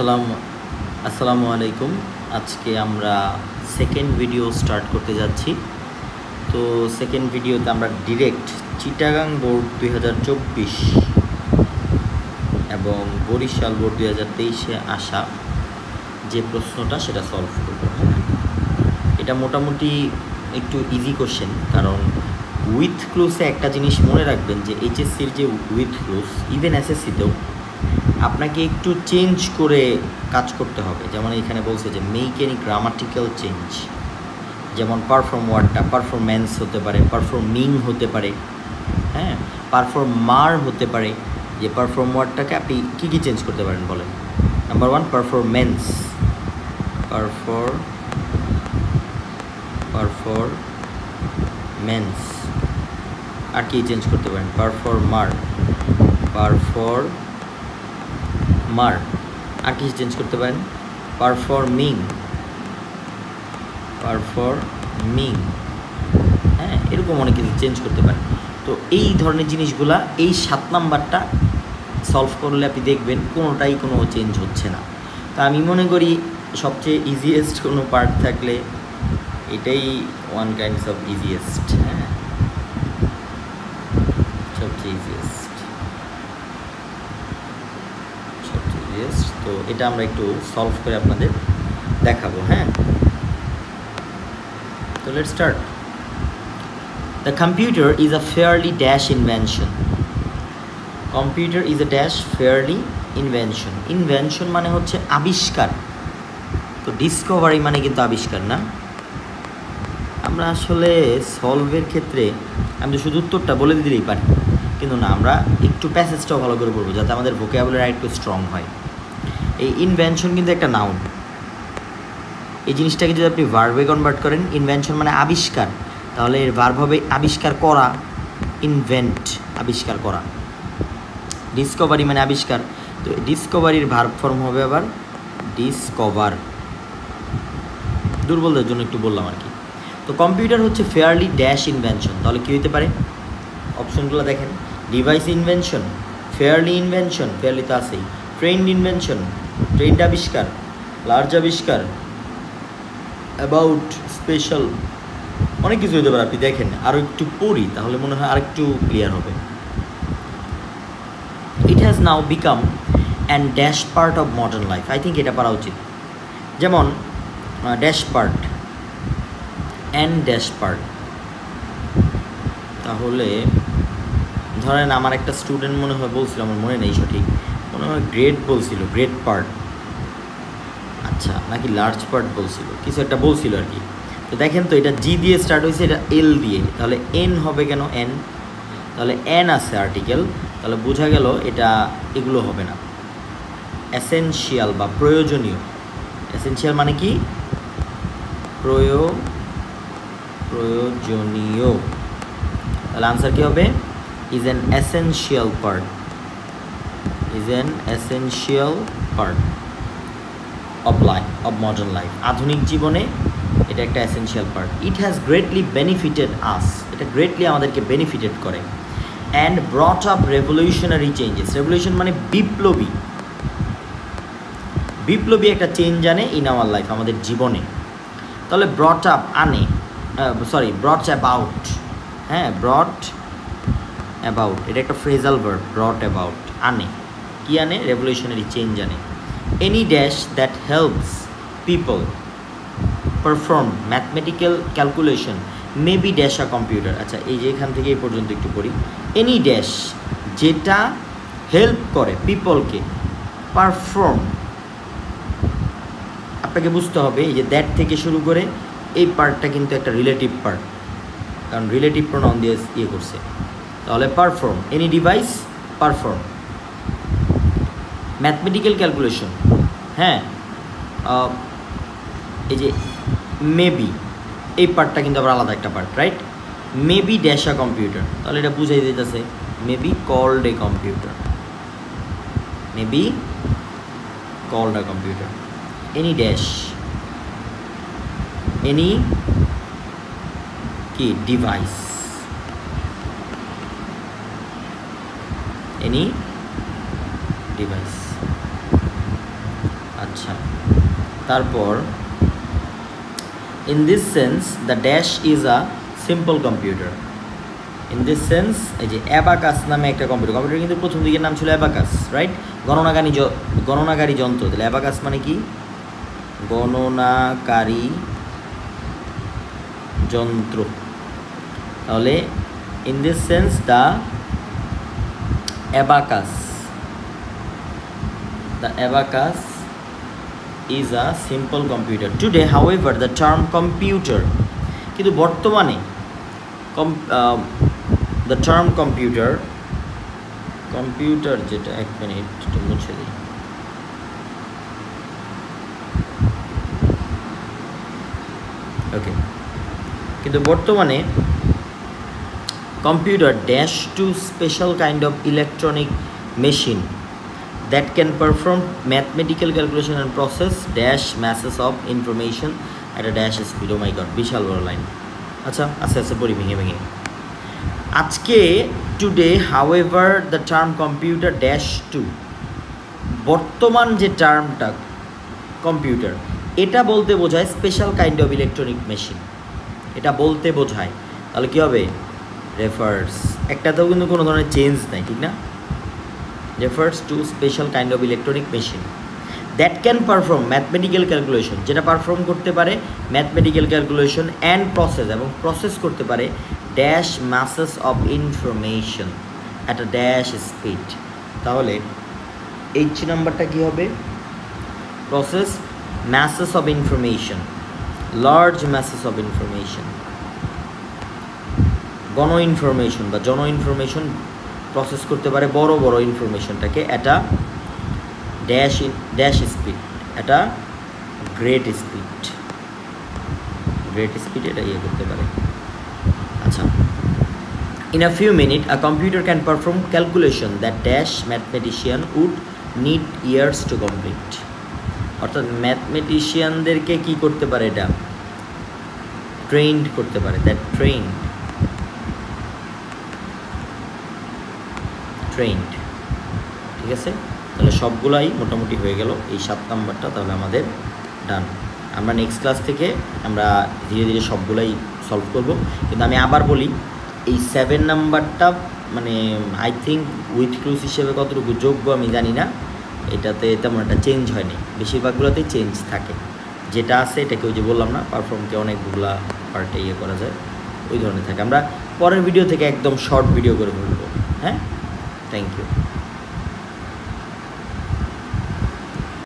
আসসালামু আলাইকুম। আজকে আমরা সেকেন্ড ভিডিও স্টার্ট করতে যাচ্ছি। তো সেকেন্ড ভিডিওতে আমরা ডিরেক্ট চিটাগাং বোর্ড 2024 এবং বরিশাল বোর্ড 2023-এ আসা যে প্রশ্নটা সেটা সলভ করব। এটা মোটামুটি একটু ইজি কোশ্চেন, কারণ উইথ ক্লুজে একটা জিনিস মনে রাখবেন যে এইচএসসির যে উইথ ক্লুজ ইভেন এসএসসিতেও আপনাকে একটু চেঞ্জ করে কাজ করতে হবে। যেমন এখানে বলছে যে মেক এনি গ্রামাটিক্যাল চেঞ্জ, যেমন পারফর্ম ওয়ার্ডটা পারফরম্যান্স হতে পারে, পারফর্মিং হতে পারে, হ্যাঁ, পারফর্মার হতে পারে। যে পারফর্ম ওয়ার্ডটাকে আপনি কী কী চেঞ্জ করতে পারেন বলেন? Number 1 performance, performance. আর কি চেঞ্জ করতে পারেন? পারফর্মার। আর কি চেঞ্জ করতে পারেন? পারফর্মিং। হ্যাঁ, এরকম অনেক কিছু চেঞ্জ করতে পারেন। তো এই ধরনের জিনিসগুলা এই 7 নাম্বারটা সলভ করলে আপনি দেখবেন কোনোটাই কোনো চেঞ্জ হচ্ছে না। তো আমি মনে করি সবচেয়ে ইজিয়েস্ট কোনো পার্ট থাকলে এটাই ওয়ান কাইন্ডস অফ ইজিয়েস্ট। হ্যাঁ, সবচেয়ে ইজিয়েস্ট। তো এটা আমরা একটু সলভ করে আপনাদের দেখাবো। হ্যাঁ, তো let's start. The computer is a fairly dash invention. Computer is a dash fairly invention. Invention মানে হচ্ছে আবিষ্কার। তো ডিসকভারি মানে কিন্তু আবিষ্কার না। আমরা আসলে সলভের ক্ষেত্রে আমি তো শুধু উত্তরটা বলে দিলেই পারি, কিন্তু না, আমরা একটু প্যাসেজটাও ভালো করে পড়বো যাতে আমাদের ভোকাবুলারি একটু স্ট্রং হয়। এই ইনভেনশন কিন্তু একটা নাউন। এই জিনিসটাকে যদি আপনি ভার্বে কনভার্ট করেন, ইনভেনশন মানে আবিষ্কার, তাহলে এর ভার্ব হবে আবিষ্কার করা, ইনভেন্ট, আবিষ্কার করা। ডিসকভারি মানে আবিষ্কার, তো ডিসকভারির ভার্ব ফর্ম হবে আবার ডিসকভার। দুর্বলদের জন্য একটু বললাম আর কি। তো কম্পিউটার হচ্ছে ফেয়ারলি ড্যাশ ইনভেনশন, তাহলে কী হতে পারে? অপশনগুলো দেখেন। Device invention, fairly invention, fairly তো আছেই, ট্রেন্ড ইনভেনশন, ট্রেন্ড আবিষ্কার, লার্জ আবিষ্কার, অ্যাবাউট, স্পেশাল, অনেক কিছু হতে পারে। আপনি দেখেন, আরও একটু পড়ি তাহলে মনে হয় আরেকটু ক্লিয়ার হবে। It has now become and dash part of modern life. I think এটা পড়া উচিত। যেমন dash part, and dash part. তাহলে ধরেন আমার একটা স্টুডেন্ট মনে হয় বলছিল, আমার মনে নেই সঠিক, মনে হয় গ্রেড বলছিল, গ্রেড পার্ট, আচ্ছা, নাকি লার্জ পার্ট বলছিল, কিছু একটা বলছিল আর কি। তো দেখেন তো, এটা জি দিয়ে স্টার্ট হয়েছে, এটা এল দিয়ে, তাহলে এন হবে কেন? এন, তাহলে এন আছে আর্টিকেল, তাহলে বোঝা গেল এটা এগুলো হবে না। এসেনশিয়াল বা প্রয়োজনীয়। এসেনশিয়াল মানে কি? প্রয়োজনীয়। তাহলে আনসার কী হবে? Is an essential part, is an essential part of life, of modern life. আধুনিক জীবনে এটা একটা essential part. It has greatly benefited us, এটা গ্রেটলি আমাদেরকে বেনিফিটেড করে। And brought up revolutionary changes. Revolution মানে বিপ্লবী, বিপ্লবী একটা চেঞ্জ আনে ইন আওয়ার লাইফ, আমাদের জীবনে। তাহলে ব্রট আপ আনে, ব্রট অ্যাবাউট। হ্যাঁ, ব্রট অ্যাবাউট, এটা একটা ফ্রেজাল ভার্ব। ব্রট অ্যাবাউট আনে, কি আনে? রেভলিউশনারি চেঞ্জ আনে। Any dash that helps people perform mathematical calculation may be dash a computer. আচ্ছা, এই যে এখান থেকে এই পর্যন্ত একটু পড়ি। এনি ড্যাশ, যেটা হেল্প করে পিপলকে পারফর্ম, আপনাকে বুঝতে হবে এই যে দ্যাট থেকে শুরু করে এই পার্টটা কিন্তু একটা রিলেটিভ পার্ট, কারণ রিলেটিভ প্রোনাউন দিয়ে ইয়ে করছে। তাহলে perform, any device perform mathematical calculation. হ্যাঁ, এই যে মেবি, এই পার্টটা কিন্তু আবার আলাদা একটা part, right? Maybe dash a computer, তাহলে এটা বুঝাই দিতেছে maybe called a computer, maybe called a computer. Any dash, any কি? Device, any device. আচ্ছা, তারপর in this sense the dash is a simple computer. in this sense এই যে abacus নামে একটা কম্পিউটার কিন্তু প্রথম দিকের নাম ছিল অ্যাবাকাস, রাইট? গণনাকারী যন্ত্র। তাহলে অ্যাবাকাস মানে কি? গণনাকারী যন্ত্র। তাহলে in this sense the abacus is a simple computer. Today, however, the term computer, কিন্তু বর্তমানে the term computer যেটা, এক মিনিট একটু মুছে দিই। ওকে, কিন্তু বর্তমানে computer dash to special kind of electronic machine that can perform mathematical calculation and process dash masses of information at a dash speed. Oh my god, বিশাল বড় লাইন। আচ্ছা, আস্তে আস্তে পড়ি ভেঙে ভেঙে। আজকে today however the term computer dash to, বর্তমান যে টার্মটা কম্পিউটার, এটা বলতে বোঝায় special kind of electronic machine, এটা বলতে বোঝায়। তাহলে কী হবে? রেফার্স। একটাতেও কিন্তু কোনো ধরনের চেঞ্জ নাই, ঠিক না? refers to special kind of electronic machine that can perform mathematical calculation, যেটা পারফর্ম করতে পারে ম্যাথমেটিক্যাল ক্যালকুলেশন অ্যান্ড প্রসেস, এবং প্রসেস করতে পারে dash masses of information at a dash speed. তাহলে এইচ নাম্বারটা কি হবে? Process masses of information, large masses of information, গণ ইনফরমেশন বা জন ইনফরমেশন প্রসেস করতে পারে বড় বড় ইনফরমেশনটাকে এটা ড্যাশ স্পিড, এটা গ্রেট স্পিড এটা ইয়ে করতে পারে। আচ্ছা, in a few minute a computer can perform calculation that dash mathematician would need years to complete. অর্থাৎ ম্যাথমেটিশিয়ানদেরকে কি করতে পারে? এটা ট্রেন্ড করতে পারে, দ্যাট ট্রেন্ড। ঠিক আছে, তাহলে সবগুলাই মোটামুটি হয়ে গেল এই 7 নাম্বারটা। তাহলে আমাদের ডান। আমরা নেক্সট ক্লাস থেকে আমরা ধীরে ধীরে সবগুলাই সলভ করব। কিন্তু আমি আবার বলি, এই 7 নাম্বারটা মানে আই থিঙ্ক উইথ ক্লুজ হিসেবে কতটুকু যোগ্য আমি জানি না, এটাতে তেমন একটা চেঞ্জ হয়নি, বেশিরভাগগুলোতেই চেঞ্জ থাকে। যেটা আছে এটাকে ওই যে বললাম না, পারফর্মকে অনেকগুলা পার্টে ইয়ে করা যায়, ওই ধরনের থাকে। আমরা পরের ভিডিও থেকে একদম শর্ট ভিডিও করে বলবো। হ্যাঁ, থ্যাংক ইউ।